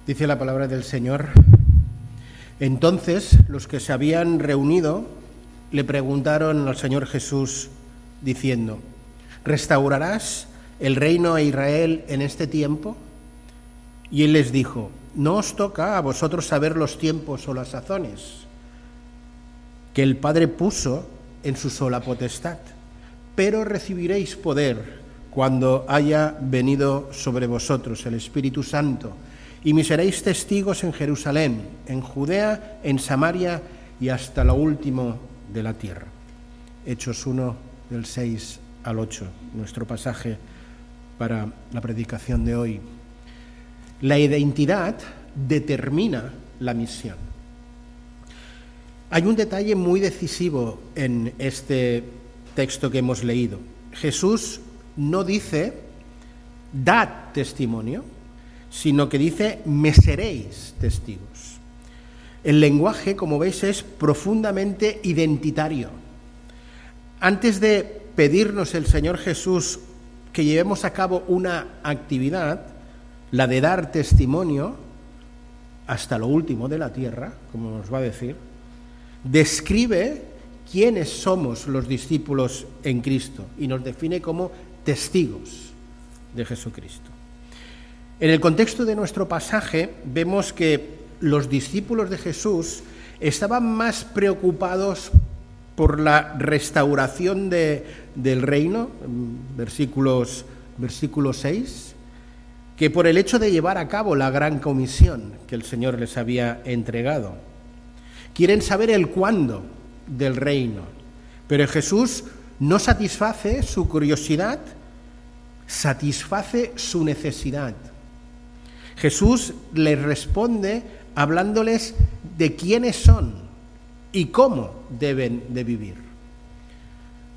Dice la palabra del Señor: entonces los que se habían reunido le preguntaron al Señor Jesús diciendo: ¿restaurarás el reino a Israel en este tiempo? Y él les dijo: no os toca a vosotros saber los tiempos o las sazones que el Padre puso en su sola potestad, pero recibiréis poder cuando haya venido sobre vosotros el Espíritu Santo, y me seréis testigos en Jerusalén, en Judea, en Samaria y hasta lo último de la tierra. Hechos 1, del 6 al 8, nuestro pasaje para la predicación de hoy. La identidad determina la misión. Hay un detalle muy decisivo en este texto que hemos leído. Jesús no dice, dad testimonio, sino que dice, me seréis testigos. El lenguaje, como veis, es profundamente identitario. Antes de pedirnos el Señor Jesús que llevemos a cabo una actividad, la de dar testimonio, hasta lo último de la tierra, como nos va a decir, describe quiénes somos los discípulos en Cristo y nos define como testigos de Jesucristo. En el contexto de nuestro pasaje vemos que los discípulos de Jesús estaban más preocupados por la restauración del reino, versículo 6, que por el hecho de llevar a cabo la gran comisión que el Señor les había entregado. Quieren saber el cuándo del reino, pero Jesús no satisface su curiosidad, satisface su necesidad. Jesús les responde hablándoles de quiénes son y cómo deben de vivir.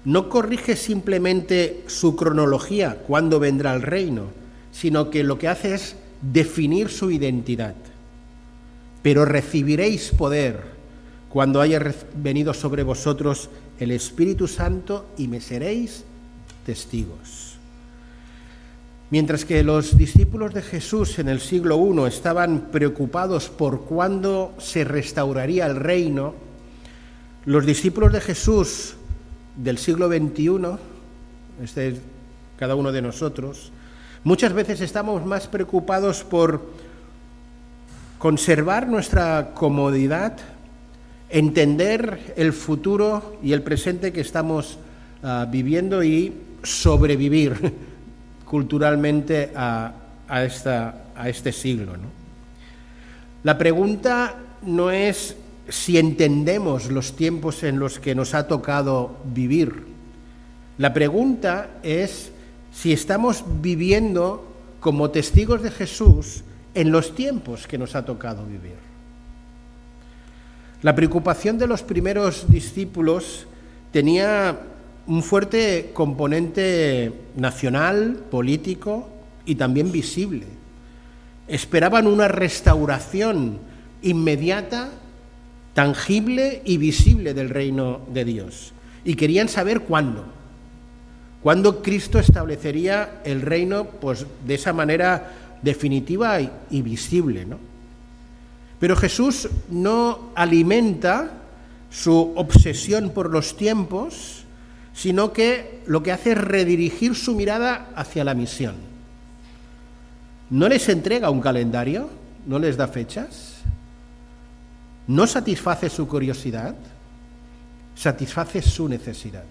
No corrige simplemente su cronología, cuándo vendrá el reino, sino que lo que hace es definir su identidad. Pero recibiréis poder cuando haya venido sobre vosotros el Espíritu Santo y me seréis testigos. Mientras que los discípulos de Jesús en el siglo I estaban preocupados por cuándo se restauraría el reino, los discípulos de Jesús del siglo XXI, este es cada uno de nosotros, muchas veces estamos más preocupados por conservar nuestra comodidad, entender el futuro y el presente que estamos viviendo y sobrevivir culturalmente a este siglo, ¿no? La pregunta no es si entendemos los tiempos en los que nos ha tocado vivir. La pregunta es si estamos viviendo como testigos de Jesús en los tiempos que nos ha tocado vivir. La preocupación de los primeros discípulos tenía un fuerte componente nacional, político y también visible. Esperaban una restauración inmediata, tangible y visible del reino de Dios. Y querían saber cuándo. Cuándo Cristo establecería el reino, pues de esa manera definitiva y visible, ¿no? Pero Jesús no alimenta su obsesión por los tiempos, sino que lo que hace es redirigir su mirada hacia la misión. No les entrega un calendario, no les da fechas, no satisface su curiosidad, satisface su necesidad.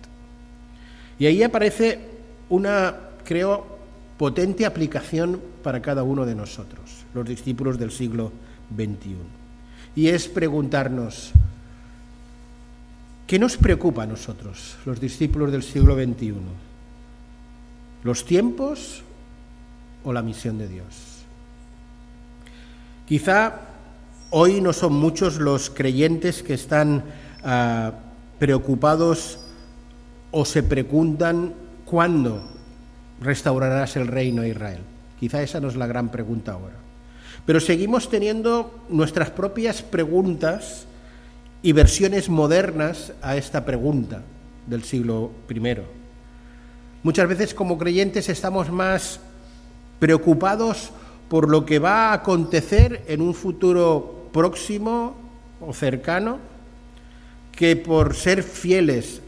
Y ahí aparece una, creo, potente aplicación para cada uno de nosotros, los discípulos del siglo XXI. Y es preguntarnos, ¿qué nos preocupa a nosotros, los discípulos del siglo XXI? ¿Los tiempos o la misión de Dios? Quizá hoy no son muchos los creyentes que están preocupados o se preguntan ¿cuándo restaurarás el reino de Israel? Quizá esa no es la gran pregunta ahora. Pero seguimos teniendo nuestras propias preguntas y versiones modernas a esta pregunta del siglo I. Muchas veces como creyentes estamos más preocupados por lo que va a acontecer en un futuro próximo o cercano que por ser fieles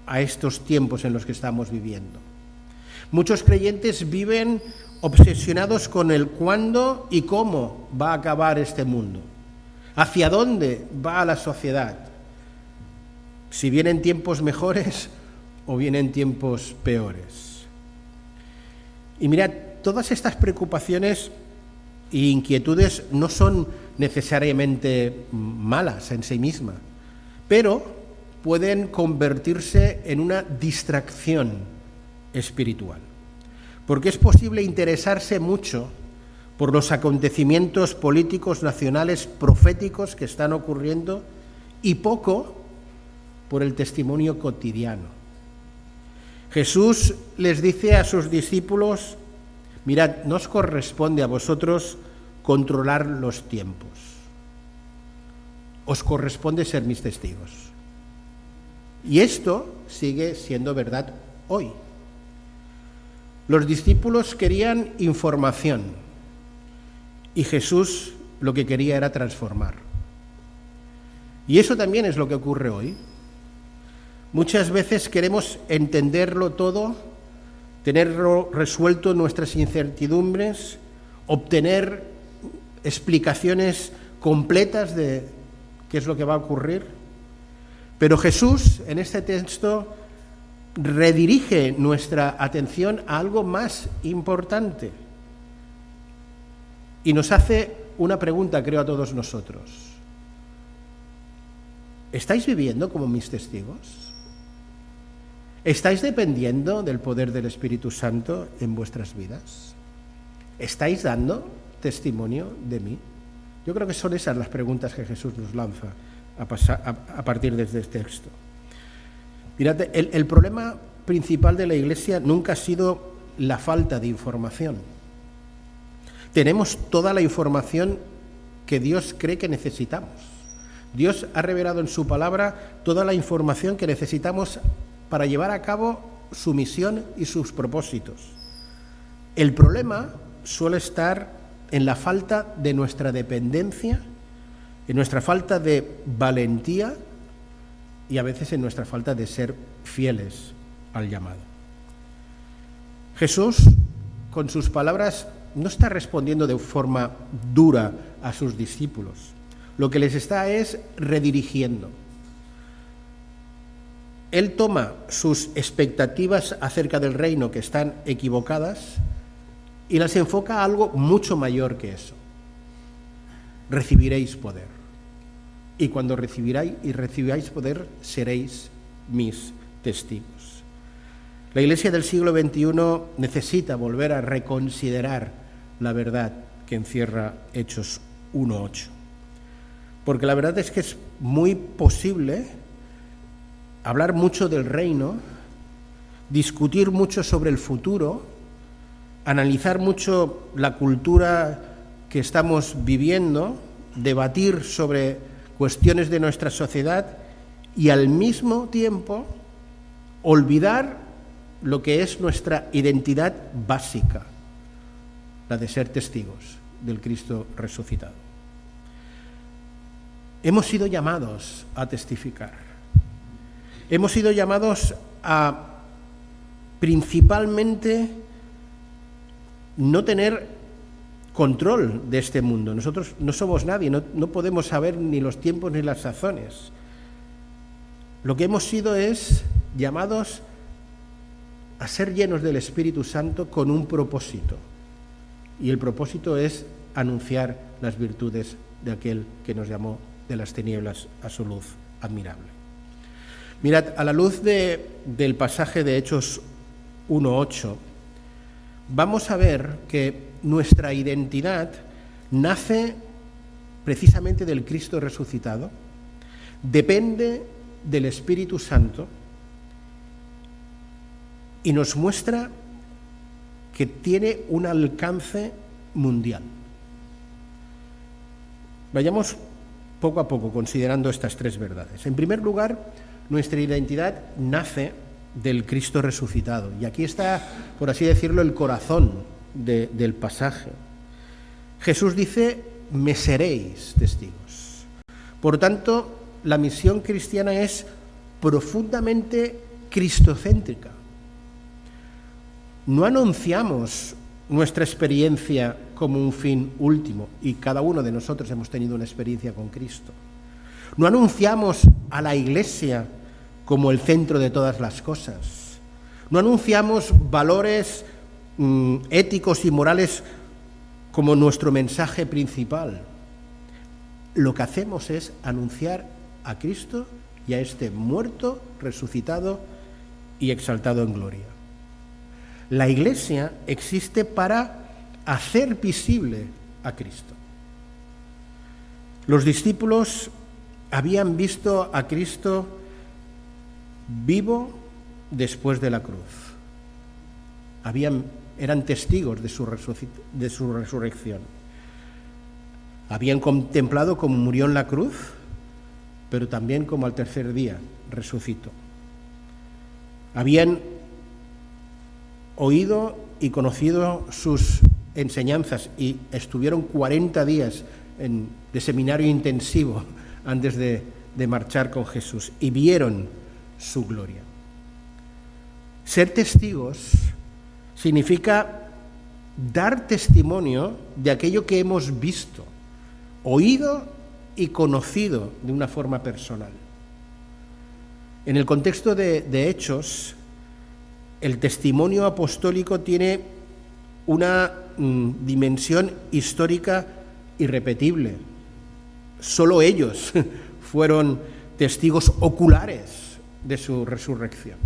a estos tiempos en los que estamos viviendo. Muchos creyentes viven obsesionados con el cuándo y cómo va a acabar este mundo, hacia dónde va la sociedad, si vienen tiempos mejores o vienen tiempos peores. Y mirad, todas estas preocupaciones e inquietudes no son necesariamente malas en sí mismas, pero pueden convertirse en una distracción espiritual. Porque es posible interesarse mucho por los acontecimientos políticos nacionales proféticos que están ocurriendo y poco por el testimonio cotidiano. Jesús les dice a sus discípulos: mirad, no os corresponde a vosotros controlar los tiempos, os corresponde ser mis testigos. Y esto sigue siendo verdad hoy. Los discípulos querían información y Jesús lo que quería era transformar. Y eso también es lo que ocurre hoy. Muchas veces queremos entenderlo todo, tenerlo resuelto nuestras incertidumbres, obtener explicaciones completas de qué es lo que va a ocurrir. Pero Jesús, en este texto, redirige nuestra atención a algo más importante y nos hace una pregunta, creo, a todos nosotros. ¿Estáis viviendo como mis testigos? ¿Estáis dependiendo del poder del Espíritu Santo en vuestras vidas? ¿Estáis dando testimonio de mí? Yo creo que son esas las preguntas que Jesús nos lanza a partir de este texto. Mirad, el problema principal de la Iglesia nunca ha sido la falta de información. Tenemos toda la información que Dios cree que necesitamos. Dios ha revelado en su palabra toda la información que necesitamos para llevar a cabo su misión y sus propósitos. El problema suele estar en la falta de nuestra dependencia, en nuestra falta de valentía y a veces en nuestra falta de ser fieles al llamado. Jesús, con sus palabras, no está respondiendo de forma dura a sus discípulos. Lo que les está es redirigiendo. Él toma sus expectativas acerca del reino que están equivocadas y las enfoca a algo mucho mayor que eso. Recibiréis poder. Y cuando recibáis poder, seréis mis testigos. La Iglesia del siglo XXI necesita volver a reconsiderar la verdad que encierra Hechos 1:8. Porque la verdad es que es muy posible hablar mucho del reino, discutir mucho sobre el futuro, analizar mucho la cultura que estamos viviendo, debatir sobre cuestiones de nuestra sociedad y al mismo tiempo olvidar lo que es nuestra identidad básica, la de ser testigos del Cristo resucitado. Hemos sido llamados a testificar. Hemos sido llamados a principalmente no tener control de este mundo. Nosotros no somos nadie, no podemos saber ni los tiempos ni las sazones. Lo que hemos sido es llamados a ser llenos del Espíritu Santo con un propósito. Y el propósito es anunciar las virtudes de aquel que nos llamó de las tinieblas a su luz admirable. Mirad, a la luz del pasaje de Hechos 1:8, vamos a ver que nuestra identidad nace precisamente del Cristo resucitado, depende del Espíritu Santo y nos muestra que tiene un alcance mundial. Vayamos poco a poco considerando estas tres verdades. En primer lugar, nuestra identidad nace del Cristo resucitado. Y aquí está, por así decirlo, el corazón del pasaje. Jesús dice, me seréis testigos. Por tanto, la misión cristiana es profundamente cristocéntrica. No anunciamos nuestra experiencia como un fin último, y cada uno de nosotros hemos tenido una experiencia con Cristo. No anunciamos a la Iglesia como el centro de todas las cosas. No anunciamos valores éticos y morales como nuestro mensaje principal. Lo que hacemos es anunciar a Cristo y a este muerto, resucitado y exaltado en gloria. La Iglesia existe para hacer visible a Cristo. Los discípulos habían visto a Cristo vivo después de la cruz. Eran testigos de su resurrección. Habían contemplado cómo murió en la cruz, pero también cómo al tercer día resucitó. Habían oído y conocido sus enseñanzas y estuvieron 40 días de seminario intensivo antes de marchar con Jesús y vieron su gloria. Ser testigos significa dar testimonio de aquello que hemos visto, oído y conocido de una forma personal. En el contexto de Hechos, el testimonio apostólico tiene una dimensión histórica irrepetible. Solo ellos fueron testigos oculares de su resurrección.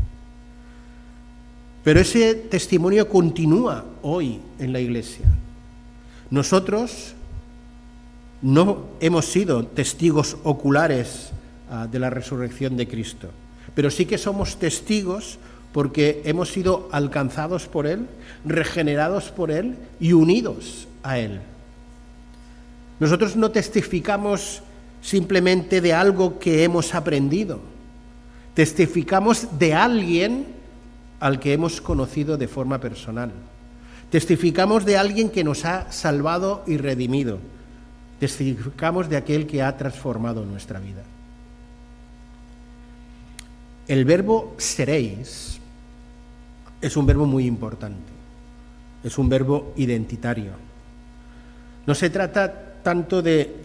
Pero ese testimonio continúa hoy en la Iglesia. Nosotros no hemos sido testigos oculares de la resurrección de Cristo, pero sí que somos testigos porque hemos sido alcanzados por Él, regenerados por Él y unidos a Él. Nosotros no testificamos simplemente de algo que hemos aprendido, testificamos de alguien al que hemos conocido de forma personal, testificamos de alguien que nos ha salvado y redimido, testificamos de aquel que ha transformado nuestra vida. El verbo seréis es un verbo muy importante, es un verbo identitario. No se trata tanto de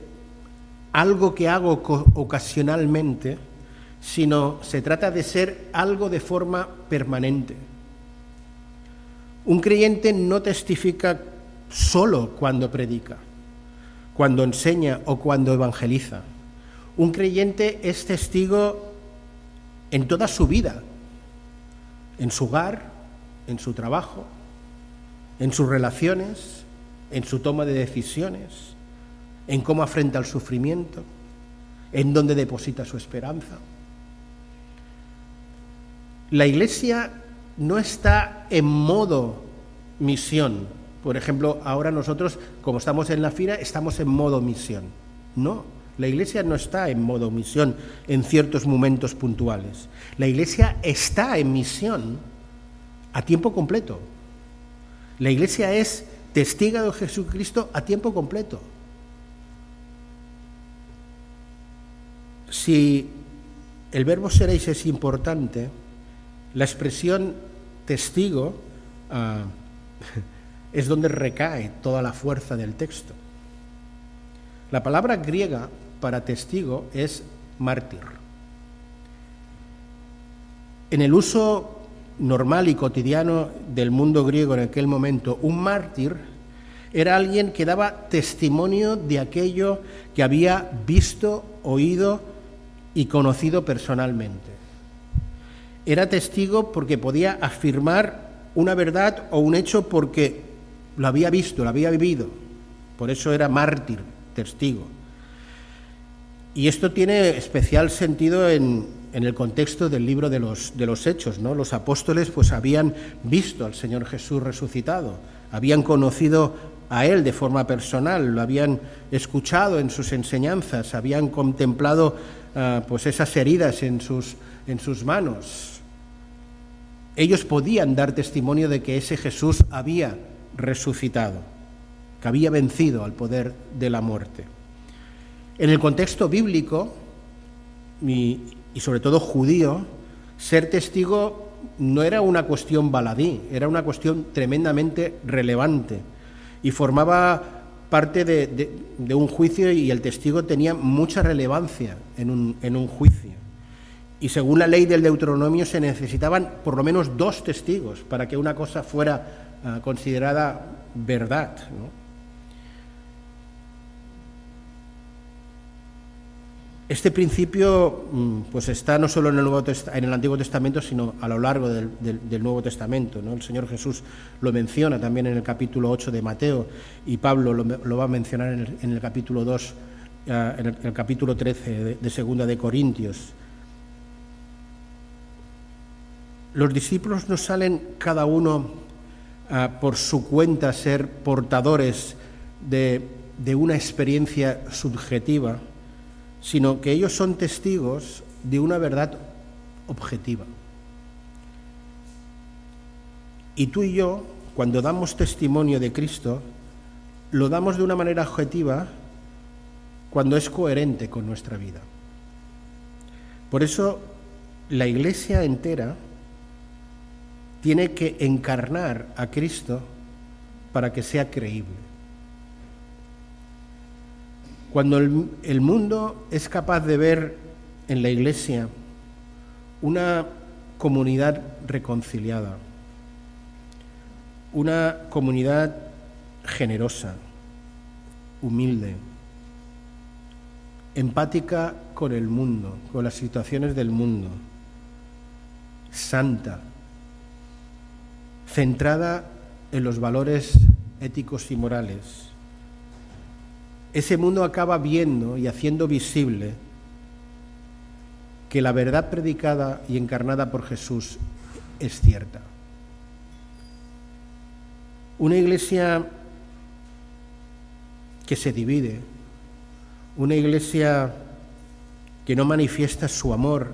algo que hago ocasionalmente, sino se trata de ser algo de forma permanente. Un creyente no testifica solo cuando predica, cuando enseña o cuando evangeliza. Un creyente es testigo en toda su vida, en su hogar, en su trabajo, en sus relaciones, en su toma de decisiones, en cómo afronta el sufrimiento, en dónde deposita su esperanza. La Iglesia no está en modo misión. Por ejemplo, ahora nosotros, como estamos en la FIRA, estamos en modo misión. No, la Iglesia no está en modo misión en ciertos momentos puntuales. La Iglesia está en misión a tiempo completo. La Iglesia es testigo de Jesucristo a tiempo completo. Si el verbo seréis es importante, la expresión testigo es donde recae toda la fuerza del texto. La palabra griega para testigo es mártir. En el uso normal y cotidiano del mundo griego en aquel momento, un mártir era alguien que daba testimonio de aquello que había visto, oído y conocido personalmente. Era testigo porque podía afirmar una verdad o un hecho porque lo había visto, lo había vivido. Por eso era mártir, testigo. Y esto tiene especial sentido en el contexto del libro de los Hechos, ¿no? Los apóstoles pues habían visto al Señor Jesús resucitado, habían conocido a Él de forma personal, lo habían escuchado en sus enseñanzas, habían contemplado pues esas heridas en sus manos. Ellos podían dar testimonio de que ese Jesús había resucitado, que había vencido al poder de la muerte. En el contexto bíblico y sobre todo judío, ser testigo no era una cuestión baladí, era una cuestión tremendamente relevante y formaba parte de un juicio, y el testigo tenía mucha relevancia en un juicio. Y según la ley del Deuteronomio se necesitaban por lo menos 2 testigos para que una cosa fuera considerada verdad, ¿no? Este principio pues está no solo en el Antiguo Testamento, sino a lo largo del Nuevo Testamento, ¿no? El Señor Jesús lo menciona también en el capítulo 8 de Mateo, y Pablo lo va a mencionar en el capítulo 2, en el capítulo 13 de Segunda de Corintios. Los discípulos no salen cada uno por su cuenta a ser portadores de una experiencia subjetiva, sino que ellos son testigos de una verdad objetiva. Y tú y yo, cuando damos testimonio de Cristo, lo damos de una manera objetiva cuando es coherente con nuestra vida. Por eso, la Iglesia entera tiene que encarnar a Cristo para que sea creíble. Cuando el mundo es capaz de ver en la Iglesia una comunidad reconciliada, una comunidad generosa, humilde, empática con el mundo, con las situaciones del mundo, santa, centrada en los valores éticos y morales, ese mundo acaba viendo y haciendo visible que la verdad predicada y encarnada por Jesús es cierta. Una iglesia que se divide, una iglesia que no manifiesta su amor,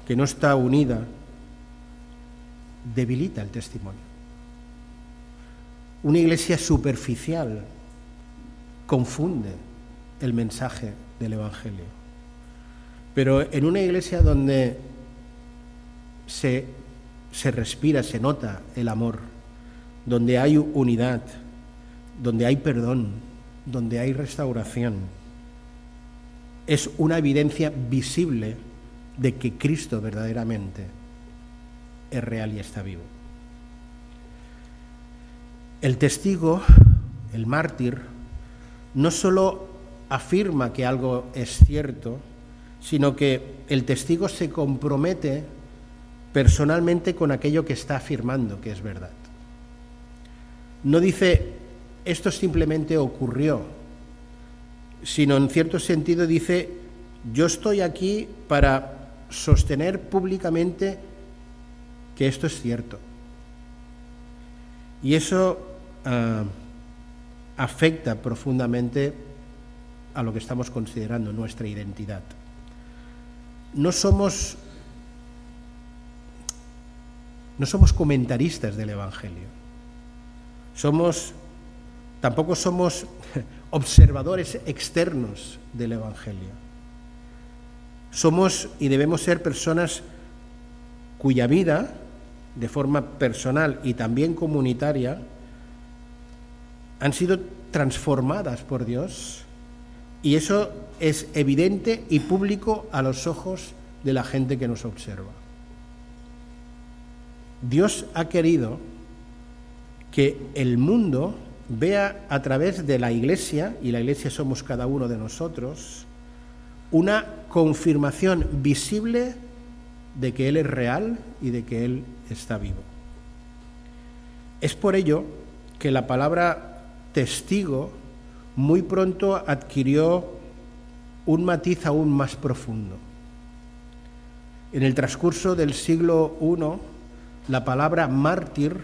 que no está unida, debilita el testimonio. Una iglesia superficial confunde el mensaje del Evangelio. Pero en una iglesia donde se respira, se nota el amor, donde hay unidad, donde hay perdón, donde hay restauración, es una evidencia visible de que Cristo verdaderamente es real y está vivo. El testigo, el mártir, no solo afirma que algo es cierto, sino que el testigo se compromete personalmente con aquello que está afirmando que es verdad. No dice, esto simplemente ocurrió, sino en cierto sentido dice, yo estoy aquí para sostener públicamente que esto es cierto. Y eso afecta profundamente a lo que estamos considerando nuestra identidad. No somos comentaristas del Evangelio. Tampoco somos observadores externos del Evangelio. Somos y debemos ser personas cuya vida, de forma personal y también comunitaria, han sido transformadas por Dios, y eso es evidente y público a los ojos de la gente que nos observa. Dios ha querido que el mundo vea a través de la Iglesia, y la Iglesia somos cada uno de nosotros, una confirmación visible de que Él es real y de que Él está vivo. Es por ello que la palabra testigo muy pronto adquirió un matiz aún más profundo. En el transcurso del siglo I, la palabra mártir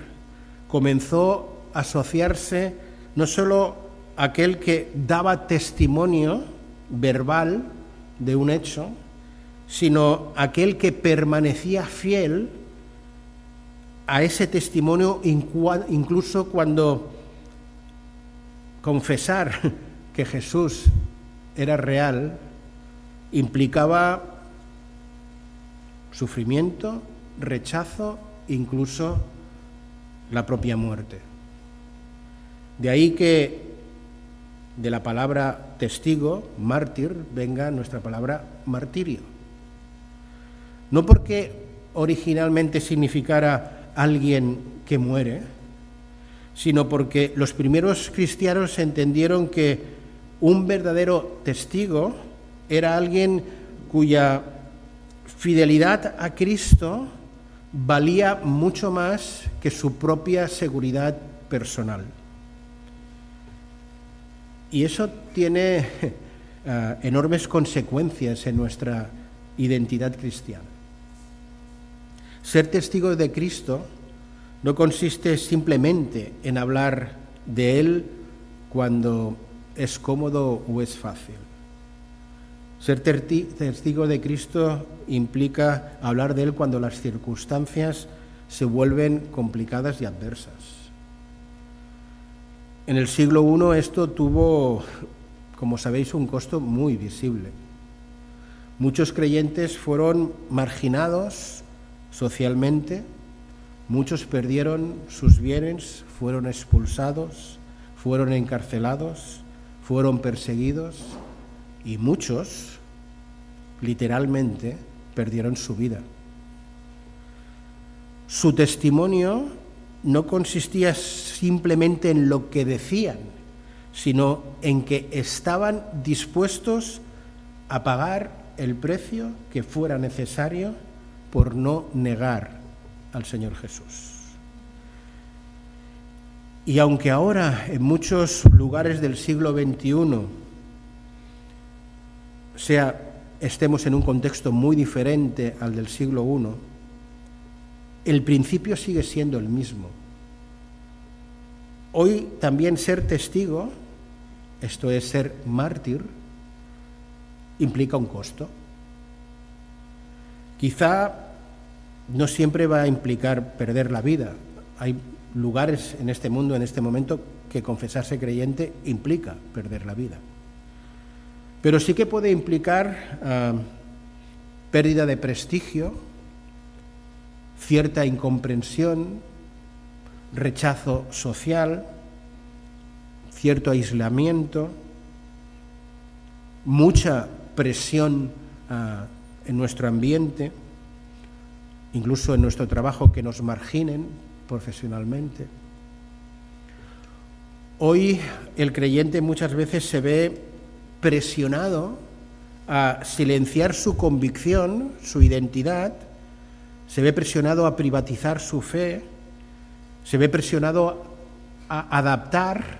comenzó a asociarse no solo a aquel que daba testimonio verbal de un hecho, sino aquel que permanecía fiel a ese testimonio incluso cuando confesar que Jesús era real implicaba sufrimiento, rechazo, incluso la propia muerte. De ahí que de la palabra testigo, mártir, venga nuestra palabra martirio. No porque originalmente significara alguien que muere, sino porque los primeros cristianos entendieron que un verdadero testigo era alguien cuya fidelidad a Cristo valía mucho más que su propia seguridad personal. Y eso tiene enormes consecuencias en nuestra identidad cristiana. Ser testigo de Cristo no consiste simplemente en hablar de Él cuando es cómodo o es fácil. Ser testigo de Cristo implica hablar de Él cuando las circunstancias se vuelven complicadas y adversas. En el siglo I esto tuvo, como sabéis, un costo muy visible. Muchos creyentes fueron marginados socialmente, muchos perdieron sus bienes, fueron expulsados, fueron encarcelados, fueron perseguidos y muchos, literalmente, perdieron su vida. Su testimonio no consistía simplemente en lo que decían, sino en que estaban dispuestos a pagar el precio que fuera necesario por no negar al Señor Jesús. Y aunque ahora en muchos lugares del siglo XXI estemos en un contexto muy diferente al del siglo I, el principio sigue siendo el mismo. Hoy también ser testigo, esto es ser mártir, implica un costo. Quizá no siempre va a implicar perder la vida. Hay lugares en este mundo, en este momento, que confesarse creyente implica perder la vida. Pero sí que puede implicar pérdida de prestigio, cierta incomprensión, rechazo social, cierto aislamiento, mucha presión en nuestro ambiente, incluso en nuestro trabajo, que nos marginen profesionalmente. Hoy el creyente muchas veces se ve presionado a silenciar su convicción, su identidad, se ve presionado a privatizar su fe, se ve presionado a adaptar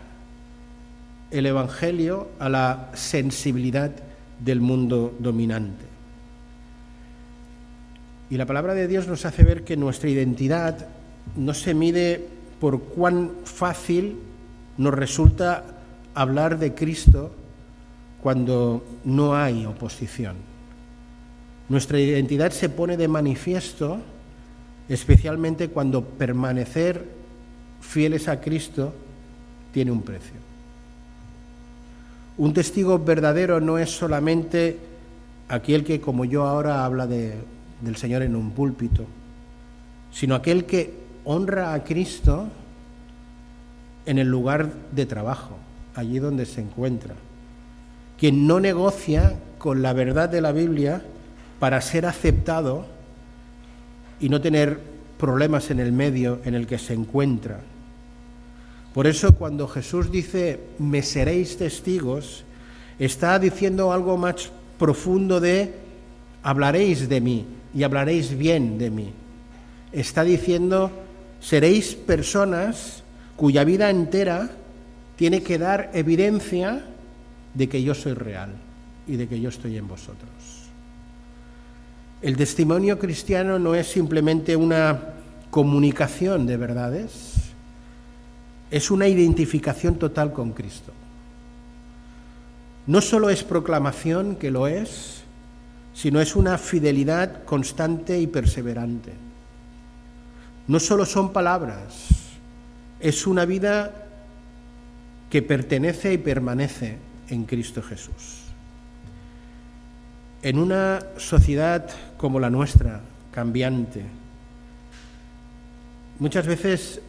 el Evangelio a la sensibilidad del mundo dominante. Y la palabra de Dios nos hace ver que nuestra identidad no se mide por cuán fácil nos resulta hablar de Cristo cuando no hay oposición. Nuestra identidad se pone de manifiesto especialmente cuando permanecer fieles a Cristo tiene un precio. Un testigo verdadero no es solamente aquel que, como yo ahora, habla del Señor en un púlpito, sino aquel que honra a Cristo en el lugar de trabajo, allí donde se encuentra, quien no negocia con la verdad de la Biblia para ser aceptado y no tener problemas en el medio en el que se encuentra. Por eso cuando Jesús dice, me seréis testigos, está diciendo algo más profundo de, hablaréis de mí y hablaréis bien de mí. Está diciendo, seréis personas cuya vida entera tiene que dar evidencia de que yo soy real y de que yo estoy en vosotros. El testimonio cristiano no es simplemente una comunicación de verdades, es una identificación total con Cristo. No solo es proclamación, que lo es, sino es una fidelidad constante y perseverante. No solo son palabras, es una vida que pertenece y permanece en Cristo Jesús. En una sociedad como la nuestra, cambiante, muchas veces,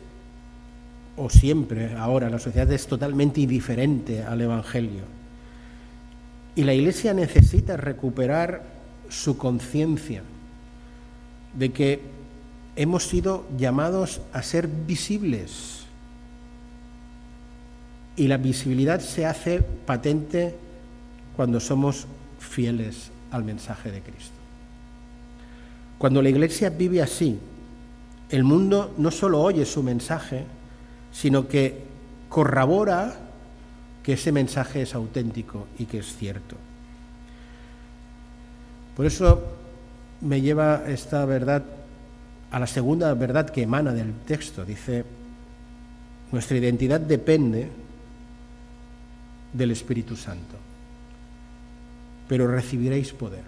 o siempre ahora, la sociedad es totalmente indiferente al Evangelio. Y la Iglesia necesita recuperar su conciencia de que hemos sido llamados a ser visibles. Y la visibilidad se hace patente cuando somos fieles al mensaje de Cristo. Cuando la Iglesia vive así, el mundo no solo oye su mensaje, sino que corrobora que ese mensaje es auténtico y que es cierto. Por eso me lleva esta verdad a la segunda verdad que emana del texto. Dice, nuestra identidad depende del Espíritu Santo, pero recibiréis poder.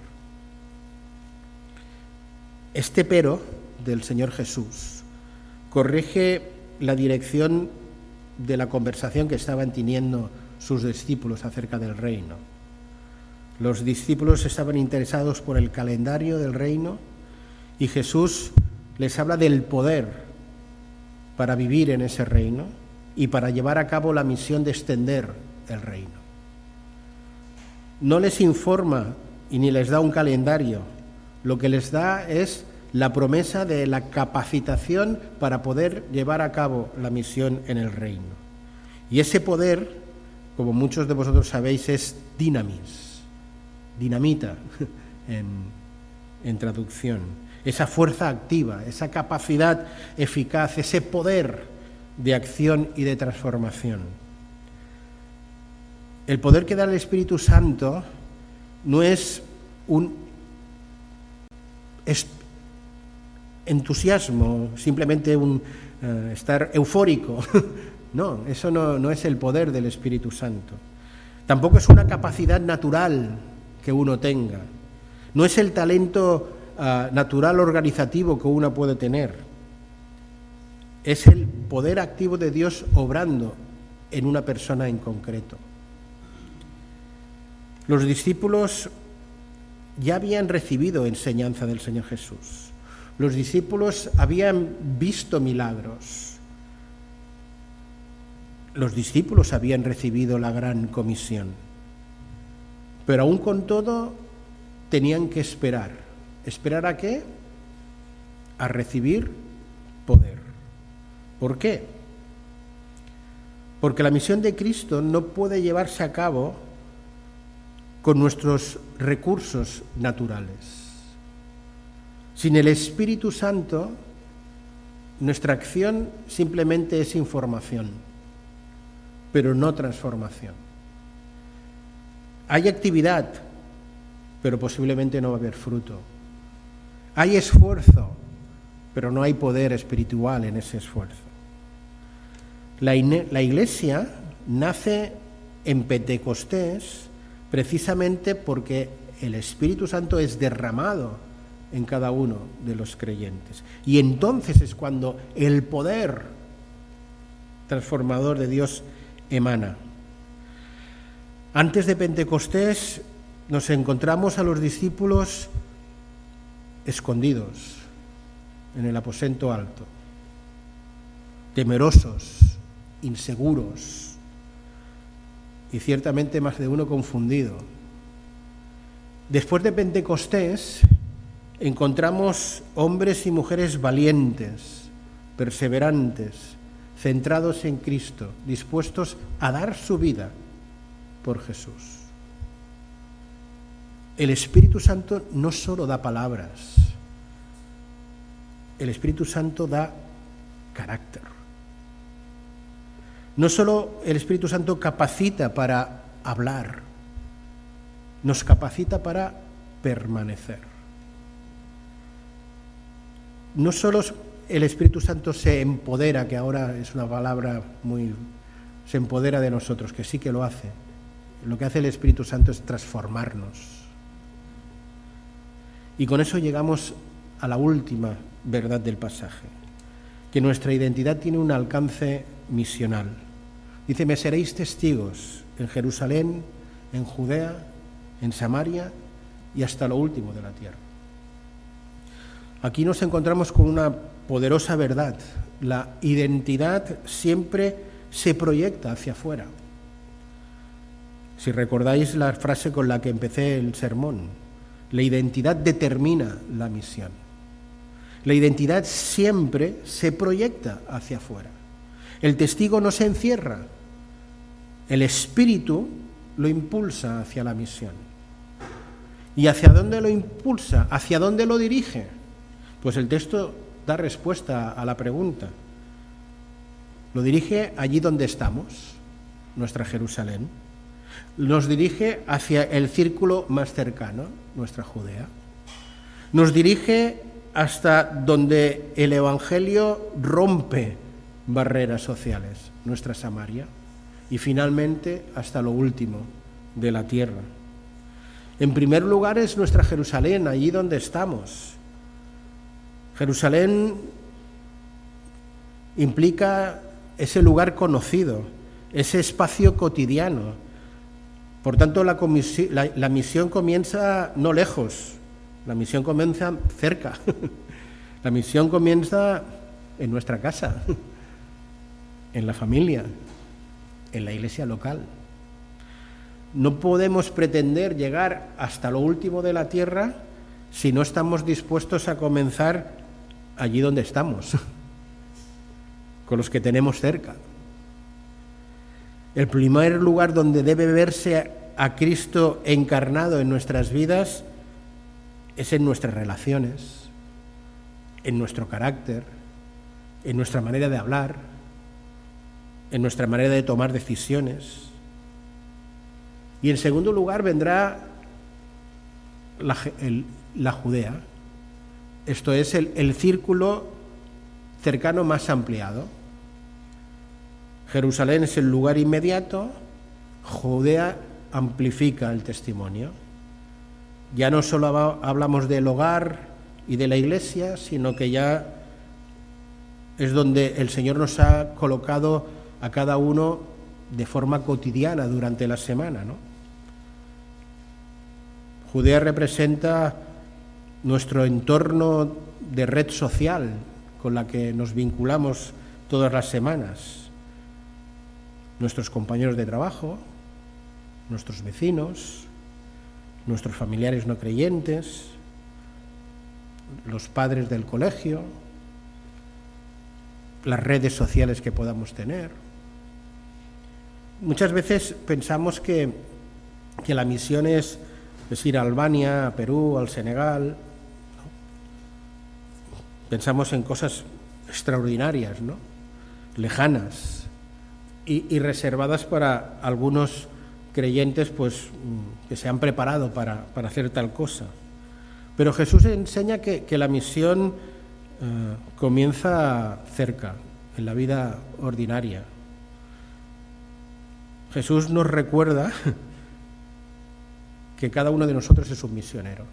Este pero del Señor Jesús corrige la dirección de la conversación que estaban teniendo sus discípulos acerca del reino. Los discípulos estaban interesados por el calendario del reino y Jesús les habla del poder para vivir en ese reino y para llevar a cabo la misión de extender el reino. No les informa y ni les da un calendario, lo que les da es la promesa de la capacitación para poder llevar a cabo la misión en el reino. Y ese poder, como muchos de vosotros sabéis, es dinamis, dinamita en traducción, esa fuerza activa, esa capacidad eficaz, ese poder de acción y de transformación. El poder que da el Espíritu Santo no es un entusiasmo, simplemente un estar eufórico. No, eso no es el poder del Espíritu Santo. Tampoco es una capacidad natural que uno tenga. No es el talento natural organizativo que uno puede tener. Es el poder activo de Dios obrando en una persona en concreto. Los discípulos ya habían recibido enseñanza del Señor Jesús. Los discípulos habían visto milagros. Los discípulos habían recibido la gran comisión. Pero aún con todo tenían que esperar. ¿Esperar a qué? A recibir poder. ¿Por qué? Porque la misión de Cristo no puede llevarse a cabo con nuestros recursos naturales. Sin el Espíritu Santo, nuestra acción simplemente es información, pero no transformación. Hay actividad, pero posiblemente no va a haber fruto. Hay esfuerzo, pero no hay poder espiritual en ese esfuerzo. La Iglesia nace en Pentecostés precisamente porque el Espíritu Santo es derramado en cada uno de los creyentes. Y entonces es cuando el poder transformador de Dios emana. Antes de Pentecostés nos encontramos a los discípulos escondidos en el aposento alto, temerosos, inseguros, y ciertamente más de uno confundido. Después de Pentecostés encontramos hombres y mujeres valientes, perseverantes, centrados en Cristo, dispuestos a dar su vida por Jesús. El Espíritu Santo no solo da palabras, el Espíritu Santo da carácter. No solo el Espíritu Santo capacita para hablar, nos capacita para permanecer. No solo el Espíritu Santo se empodera, que ahora es una palabra se empodera de nosotros, que sí que lo hace. Lo que hace el Espíritu Santo es transformarnos. Y con eso llegamos a la última verdad del pasaje, que nuestra identidad tiene un alcance misional. Dice, me seréis testigos en Jerusalén, en Judea, en Samaria y hasta lo último de la tierra. Aquí nos encontramos con una poderosa verdad. La identidad siempre se proyecta hacia afuera. Si recordáis la frase con la que empecé el sermón, la identidad determina la misión. La identidad siempre se proyecta hacia afuera. El testigo no se encierra, el espíritu lo impulsa hacia la misión. ¿Y hacia dónde lo impulsa? ¿Hacia dónde lo dirige? Pues el texto da respuesta a la pregunta. Lo dirige allí donde estamos, nuestra Jerusalén. Nos dirige hacia el círculo más cercano, nuestra Judea. Nos dirige hasta donde el Evangelio rompe barreras sociales, nuestra Samaria. Y finalmente hasta lo último de la tierra. En primer lugar es nuestra Jerusalén, allí donde estamos. Jerusalén implica ese lugar conocido, ese espacio cotidiano. Por tanto, la misión comienza no lejos, la misión comienza cerca. La misión comienza en nuestra casa, en la familia, en la iglesia local. No podemos pretender llegar hasta lo último de la tierra si no estamos dispuestos a comenzar allí donde estamos, con los que tenemos cerca. El primer lugar donde debe verse a Cristo encarnado en nuestras vidas es en nuestras relaciones, en nuestro carácter, en nuestra manera de hablar, en nuestra manera de tomar decisiones. Y en segundo lugar vendrá la Judea, esto es el círculo cercano más ampliado. Jerusalén es el lugar inmediato, Judea amplifica el testimonio. Ya no solo hablamos del hogar y de la iglesia, sino que ya es donde el Señor nos ha colocado a cada uno de forma cotidiana durante la semana, ¿no? Judea representa nuestro entorno de red social con la que nos vinculamos todas las semanas. Nuestros compañeros de trabajo, nuestros vecinos, nuestros familiares no creyentes, los padres del colegio, las redes sociales que podamos tener. Muchas veces pensamos que la misión es ir a Albania, a Perú, al Senegal, ¿no? Pensamos en cosas extraordinarias, ¿no? Lejanas y reservadas para algunos creyentes pues, que se han preparado para hacer tal cosa. Pero Jesús enseña que la misión comienza cerca, en la vida ordinaria. Jesús nos recuerda que cada uno de nosotros es un misionero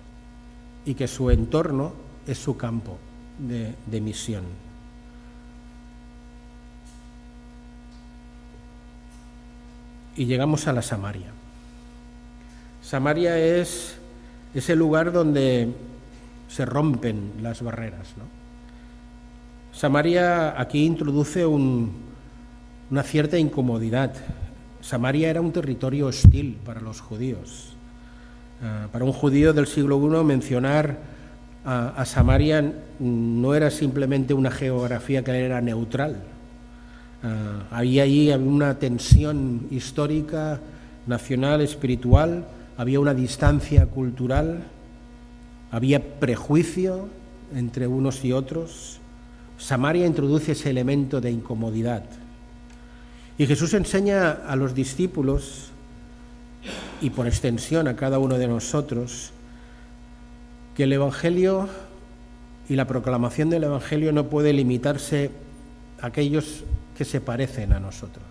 y que su entorno es su campo de misión. Y llegamos a la Samaria. Samaria es ese lugar donde se rompen las barreras, ¿no? Samaria aquí introduce una cierta incomodidad. Samaria era un territorio hostil para los judíos. Para un judío del siglo I mencionar a Samaria no era simplemente una geografía que era neutral. Había allí una tensión histórica, nacional, espiritual, había una distancia cultural, había prejuicio entre unos y otros. Samaria introduce ese elemento de incomodidad. Y Jesús enseña a los discípulos, y por extensión a cada uno de nosotros, que el Evangelio y la proclamación del Evangelio no puede limitarse a aquellos que se parecen a nosotros.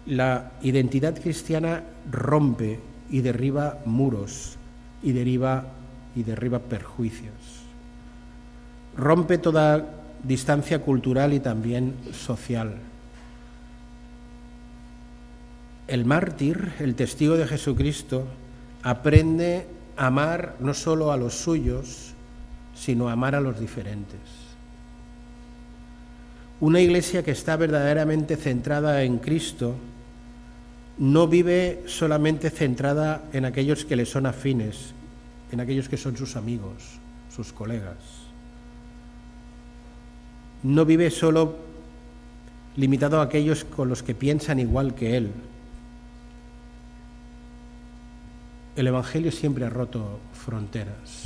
La identidad cristiana rompe y derriba muros y derriba perjuicios. Rompe toda distancia cultural y también social. El mártir, el testigo de Jesucristo, aprende a amar no solo a los suyos, sino a amar a los diferentes. Una iglesia que está verdaderamente centrada en Cristo no vive solamente centrada en aquellos que le son afines, en aquellos que son sus amigos, sus colegas. No vive solo limitado a aquellos con los que piensan igual que él. El Evangelio siempre ha roto fronteras,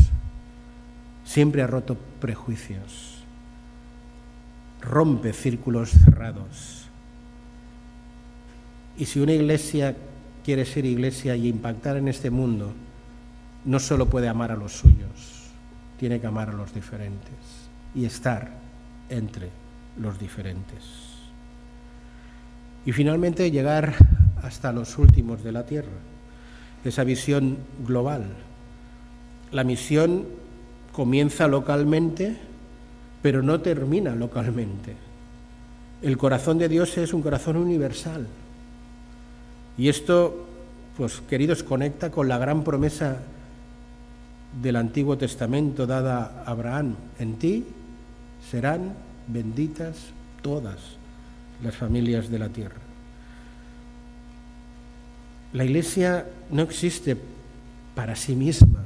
siempre ha roto prejuicios, rompe círculos cerrados. Y si una iglesia quiere ser iglesia y impactar en este mundo, no solo puede amar a los suyos, tiene que amar a los diferentes y estar entre los diferentes. Y finalmente llegar hasta los últimos de la tierra, esa visión global. La misión comienza localmente, pero no termina localmente. El corazón de Dios es un corazón universal. Y esto, pues queridos, conecta con la gran promesa del Antiguo Testamento dada a Abraham. En ti serán benditas todas las familias de la tierra. La Iglesia no existe para sí misma,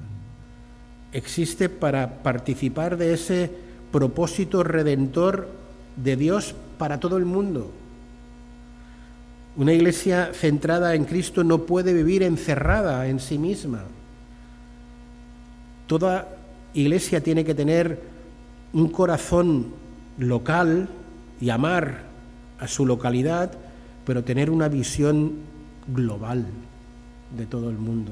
existe para participar de ese propósito redentor de Dios para todo el mundo. Una iglesia centrada en Cristo no puede vivir encerrada en sí misma. Toda iglesia tiene que tener un corazón local y amar a su localidad, pero tener una visión global de todo el mundo.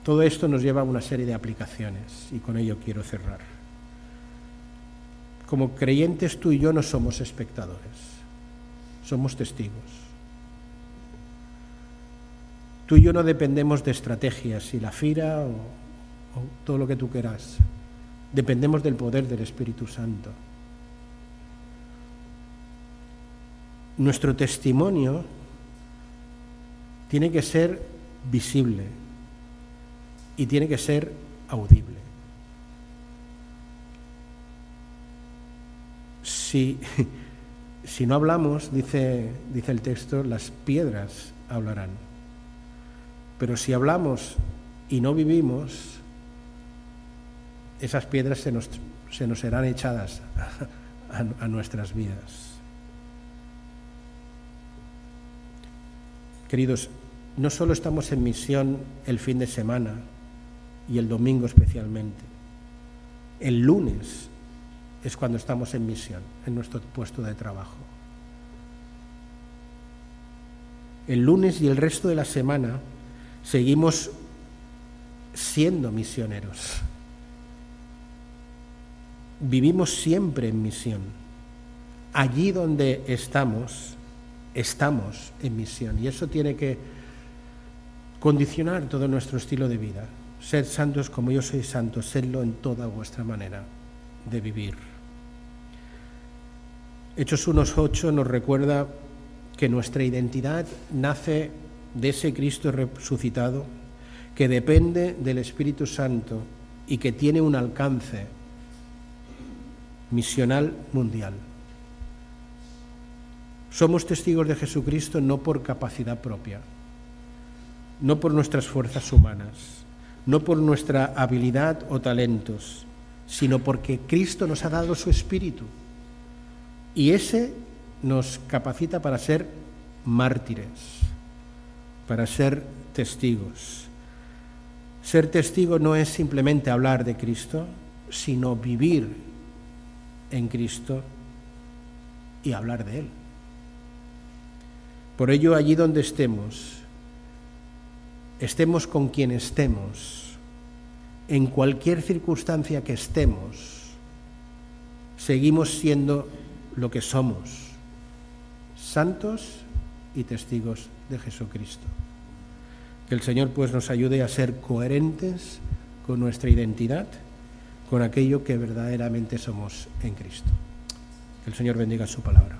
Todo esto nos lleva a una serie de aplicaciones y con ello quiero cerrar. Como creyentes, tú y yo no somos espectadores, somos testigos. Tú y yo no dependemos de estrategias y la fira o todo lo que tú quieras. Dependemos del poder del Espíritu Santo. Nuestro testimonio tiene que ser visible y tiene que ser audible. Si no hablamos, dice el texto, las piedras hablarán. Pero si hablamos y no vivimos, esas piedras se nos serán echadas a nuestras vidas. Queridos, no solo estamos en misión el fin de semana y el domingo especialmente. El lunes es cuando estamos en misión, en nuestro puesto de trabajo. El lunes y el resto de la semana seguimos siendo misioneros. Vivimos siempre en misión. Allí donde estamos en misión. Y eso tiene que condicionar todo nuestro estilo de vida. Sed santos como yo soy santo, sedlo en toda vuestra manera de vivir. Hechos 1:8 nos recuerda que nuestra identidad nace de ese Cristo resucitado, que depende del Espíritu Santo y que tiene un alcance misional mundial. Somos testigos de Jesucristo no por capacidad propia, no por nuestras fuerzas humanas, no por nuestra habilidad o talentos, sino porque Cristo nos ha dado su Espíritu. Y ese nos capacita para ser mártires, para ser testigos. Ser testigo no es simplemente hablar de Cristo, sino vivir en Cristo y hablar de Él. Por ello, allí donde estemos con quien estemos, en cualquier circunstancia que estemos, seguimos siendo lo que somos, santos y testigos de Jesucristo. Que el Señor pues nos ayude a ser coherentes con nuestra identidad, con aquello que verdaderamente somos en Cristo. Que el Señor bendiga su palabra.